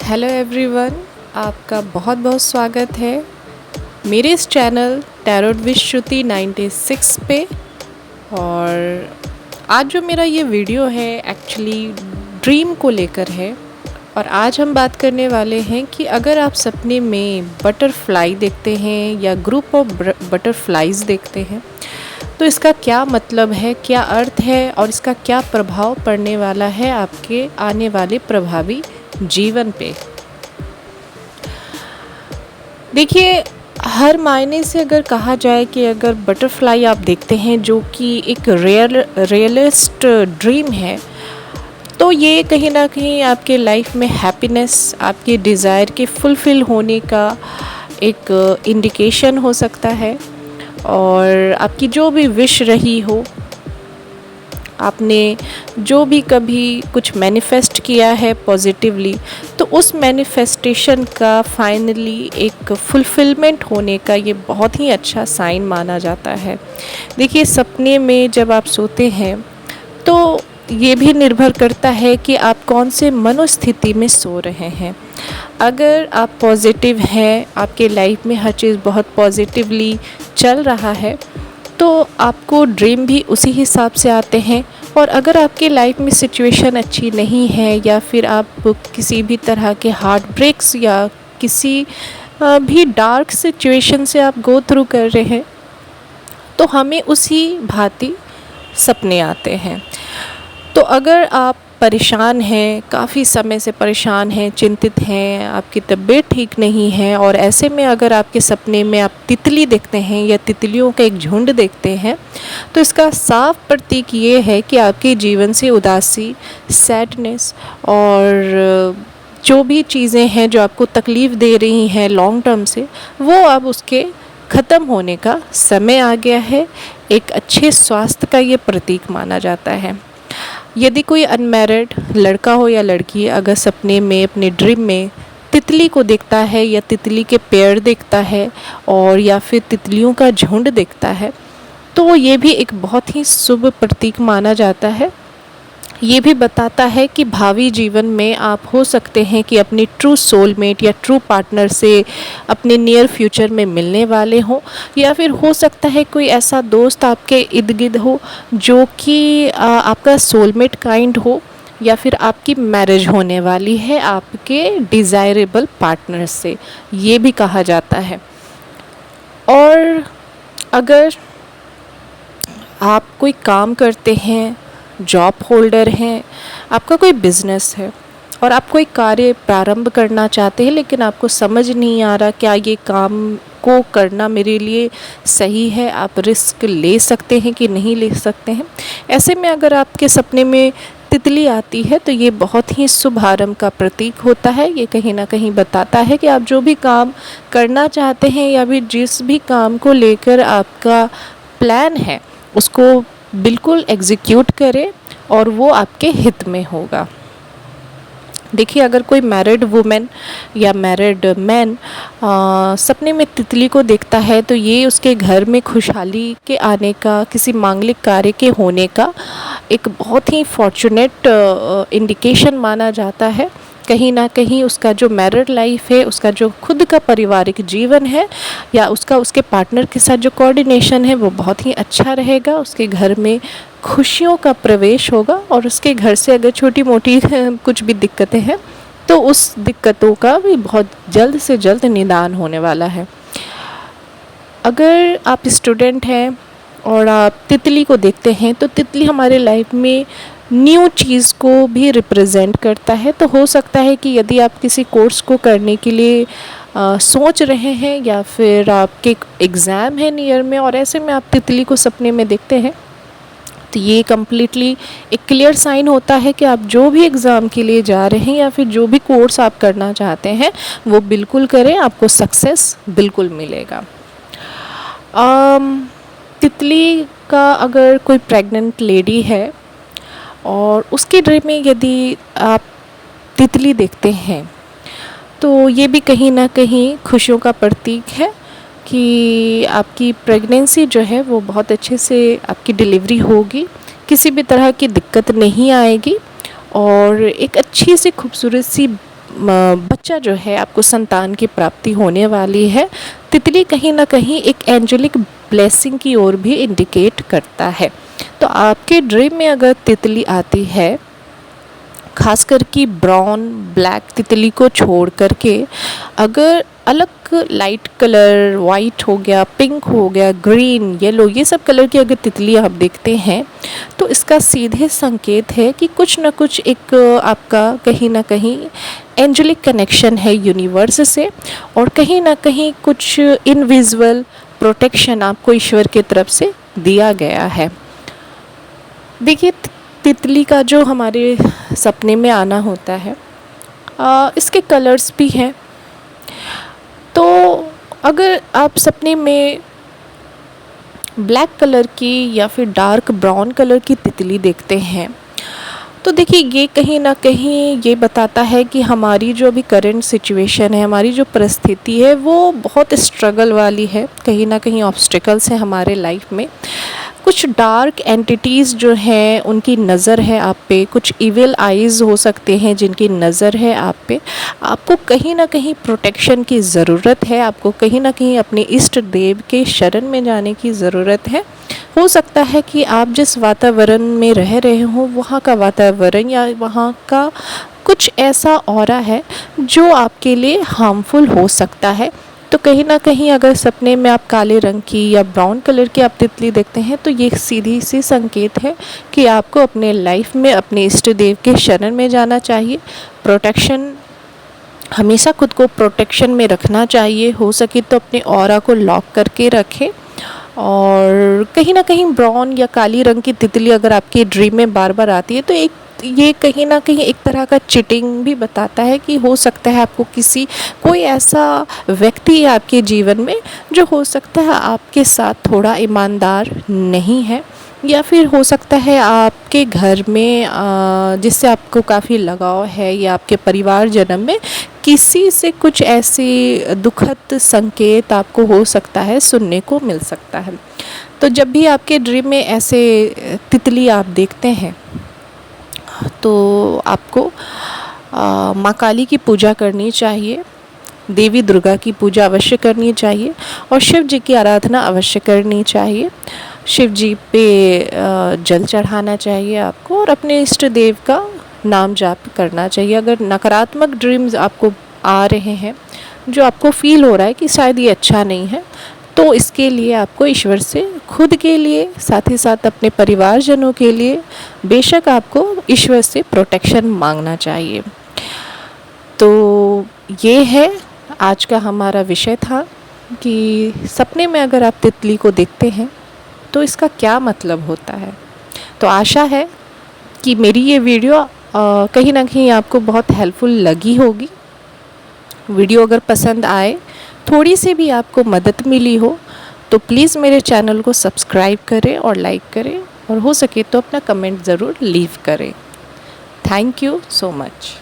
Hello everyone, आपका बहुत बहुत स्वागत है मेरे इस चैनल टैरोट विद श्रुति 96 पे। और आज जो मेरा ये वीडियो है एक्चुअली ड्रीम को लेकर है। और आज हम बात करने वाले हैं कि अगर आप सपने में बटरफ्लाई देखते हैं या ग्रुप ऑफ बटरफ्लाइज देखते हैं तो इसका क्या मतलब है, क्या अर्थ है और इसका क्या प्रभाव पड़ने वाला है आपके आने वाले प्रभावी जीवन पे। देखिए, हर मायने से अगर कहा जाए कि अगर बटरफ्लाई आप देखते हैं जो कि एक रियलिस्ट ड्रीम है, तो ये कहीं ना कहीं आपके लाइफ में हैप्पीनेस, आपके डिज़ायर के फुलफ़िल होने का एक इंडिकेशन हो सकता है। और आपकी जो भी विश रही हो, आपने जो भी कभी कुछ मैनिफेस्ट किया है पॉजिटिवली, तो उस मैनिफेस्टेशन का फाइनली एक फुलफिलमेंट होने का ये बहुत ही अच्छा साइन माना जाता है। देखिए, सपने में जब आप सोते हैं तो ये भी निर्भर करता है कि आप कौन से मनोस्थिति में सो रहे हैं। अगर आप पॉजिटिव हैं, आपके लाइफ में हर चीज़ बहुत पॉजिटिवली चल रहा है, तो आपको ड्रीम भी उसी हिसाब से आते हैं। और अगर आपके लाइफ में सिचुएशन अच्छी नहीं है या फिर आप किसी भी तरह के हार्ट ब्रेक्स या किसी भी डार्क सिचुएशन से आप गो थ्रू कर रहे हैं, तो हमें उसी भांति सपने आते हैं। तो अगर आप परेशान हैं, काफ़ी समय से परेशान हैं, चिंतित हैं, आपकी तबीयत ठीक नहीं है और ऐसे में अगर आपके सपने में आप तितली देखते हैं या तितलियों का एक झुंड देखते हैं, तो इसका साफ प्रतीक ये है कि आपके जीवन से उदासी, सैडनेस और जो भी चीज़ें हैं जो आपको तकलीफ़ दे रही हैं लॉन्ग टर्म से, वो अब उसके ख़त्म होने का समय आ गया है। एक अच्छे स्वास्थ्य का ये प्रतीक माना जाता है। यदि कोई अनमैरिड लड़का हो या लड़की अगर सपने में अपने ड्रीम में तितली को देखता है या तितली के पेड़ देखता है और या फिर तितलियों का झुंड देखता है, तो ये भी एक बहुत ही शुभ प्रतीक माना जाता है। ये भी बताता है कि भावी जीवन में आप हो सकते हैं कि अपनी ट्रू सोलमेट या ट्रू पार्टनर से अपने नियर फ्यूचर में मिलने वाले हों, या फिर हो सकता है कोई ऐसा दोस्त आपके इर्द गिर्द हो जो कि आपका सोलमेट काइंड हो, या फिर आपकी मैरिज होने वाली है आपके डिज़ायरेबल पार्टनर से, ये भी कहा जाता है। और अगर आप कोई काम करते हैं, जॉब होल्डर हैं, आपका कोई बिज़नेस है और आप कोई कार्य प्रारंभ करना चाहते हैं लेकिन आपको समझ नहीं आ रहा क्या ये काम को करना मेरे लिए सही है, आप रिस्क ले सकते हैं कि नहीं ले सकते हैं, ऐसे में अगर आपके सपने में तितली आती है तो ये बहुत ही शुभारंभ का प्रतीक होता है। ये कहीं ना कहीं बताता है कि आप जो भी काम करना चाहते हैं या भी जिस भी काम को लेकर आपका प्लान है उसको बिल्कुल एग्जीक्यूट करें और वो आपके हित में होगा। देखिए, अगर कोई मैरिड वुमेन या मैरिड मैन सपने में तितली को देखता है तो ये उसके घर में खुशहाली के आने का, किसी मांगलिक कार्य के होने का एक बहुत ही फॉर्चुनेट इंडिकेशन माना जाता है। कहीं ना कहीं उसका जो मैरिड लाइफ है, उसका जो खुद का पारिवारिक जीवन है या उसका उसके पार्टनर के साथ जो कोऑर्डिनेशन है वो बहुत ही अच्छा रहेगा। उसके घर में खुशियों का प्रवेश होगा और उसके घर से अगर छोटी मोटी कुछ भी दिक्कतें हैं तो उस दिक्कतों का भी बहुत जल्द से जल्द निदान होने वाला है। अगर आप स्टूडेंट हैं और आप तितली को देखते हैं तो तितली हमारे लाइफ में न्यू चीज़ को भी रिप्रेजेंट करता है। तो हो सकता है कि यदि आप किसी कोर्स को करने के लिए सोच रहे हैं या फिर आपके एग्ज़ाम है नियर में और ऐसे में आप तितली को सपने में देखते हैं, तो ये कम्प्लीटली एक क्लियर साइन होता है कि आप जो भी एग्ज़ाम के लिए जा रहे हैं या फिर जो भी कोर्स आप करना चाहते हैं वो बिल्कुल करें, आपको सक्सेस बिल्कुल मिलेगा। तितली का अगर कोई प्रेग्नेंट लेडी है और उसके ड्रीम में यदि आप तितली देखते हैं तो ये भी कहीं ना कहीं खुशियों का प्रतीक है कि आपकी प्रेगनेंसी जो है वो बहुत अच्छे से आपकी डिलीवरी होगी, किसी भी तरह की दिक्कत नहीं आएगी और एक अच्छी सी खूबसूरत सी बच्चा जो है, आपको संतान की प्राप्ति होने वाली है। तितली कहीं ना कहीं एक एंजेलिक ब्लेसिंग की ओर भी इंडिकेट करता है। तो आपके ड्रीम में अगर तितली आती है, खासकर कि ब्राउन ब्लैक तितली को छोड़ करके अगर अलग लाइट कलर, वाइट हो गया, पिंक हो गया, ग्रीन, येलो, ये सब कलर की अगर तितली आप देखते हैं तो इसका सीधे संकेत है कि कुछ ना कुछ एक आपका कहीं ना कहीं एंजेलिक कनेक्शन है यूनिवर्स से, और कहीं ना कहीं कुछ इनविजिबल प्रोटेक्शन आपको ईश्वर की तरफ से दिया गया है। देखिए, तितली का जो हमारे सपने में आना होता है, इसके कलर्स भी हैं। तो अगर आप सपने में ब्लैक कलर की या फिर डार्क ब्राउन कलर की तितली देखते हैं तो देखिए, ये कहीं ना कहीं ये बताता है कि हमारी जो अभी करंट सिचुएशन है, हमारी जो परिस्थिति है वो बहुत स्ट्रगल वाली है। कहीं ना कहीं ऑब्स्टिकल्स हैं हमारे लाइफ में। कुछ डार्क एंटिटीज़ जो हैं उनकी नज़र है आप पे, कुछ इविल आइज़ हो सकते हैं जिनकी नज़र है आप पे। आपको कहीं ना कहीं प्रोटेक्शन की ज़रूरत है, आपको कहीं ना कहीं अपने इष्ट देव के शरण में जाने की ज़रूरत है। हो सकता है कि आप जिस वातावरण में रह रहे हो वहाँ का वातावरण या वहाँ का कुछ ऐसा ऑरा है जो आपके लिए हार्मफुल हो सकता है। तो कहीं ना कहीं अगर सपने में आप काले रंग की या ब्राउन कलर की आप तितली देखते हैं तो ये सीधी सी संकेत है कि आपको अपने लाइफ में अपने इष्ट देव के शरण में जाना चाहिए। प्रोटेक्शन, हमेशा खुद को प्रोटेक्शन में रखना चाहिए। हो सके तो अपने ऑरा को लॉक करके रखें। और कहीं ना कहीं ब्राउन या काली रंग की तितली अगर आपके ड्रीम में बार बार आती है तो ये कहीं ना कहीं एक तरह का चीटिंग भी बताता है कि हो सकता है आपको कोई ऐसा व्यक्ति है आपके जीवन में जो हो सकता है आपके साथ थोड़ा ईमानदार नहीं है, या फिर हो सकता है आपके घर में जिससे आपको काफ़ी लगाव है या आपके परिवार जन्म में किसी से कुछ ऐसी दुखद संकेत आपको हो सकता है सुनने को मिल सकता है। तो जब भी आपके ड्रीम में ऐसे तितली आप देखते हैं तो आपको माँ काली की पूजा करनी चाहिए, देवी दुर्गा की पूजा अवश्य करनी चाहिए और शिव जी की आराधना अवश्य करनी चाहिए। शिव जी पे जल चढ़ाना चाहिए आपको और अपने इष्ट देव का नाम जाप करना चाहिए। अगर नकारात्मक ड्रीम्स आपको आ रहे हैं, जो आपको फील हो रहा है कि शायद ये अच्छा नहीं है, तो इसके लिए आपको ईश्वर से खुद के लिए, साथ ही साथ अपने परिवारजनों के लिए बेशक आपको ईश्वर से प्रोटेक्शन मांगना चाहिए। तो ये है आज का हमारा विषय था कि सपने में अगर आप तितली को देखते हैं तो इसका क्या मतलब होता है। तो आशा है कि मेरी ये वीडियो कहीं ना कहीं आपको बहुत हेल्पफुल लगी होगी। वीडियो अगर पसंद आए, थोड़ी सी भी आपको मदद मिली हो तो प्लीज़ मेरे चैनल को सब्सक्राइब करें और लाइक करें और हो सके तो अपना कमेंट ज़रूर लीव करें। Thank you so much.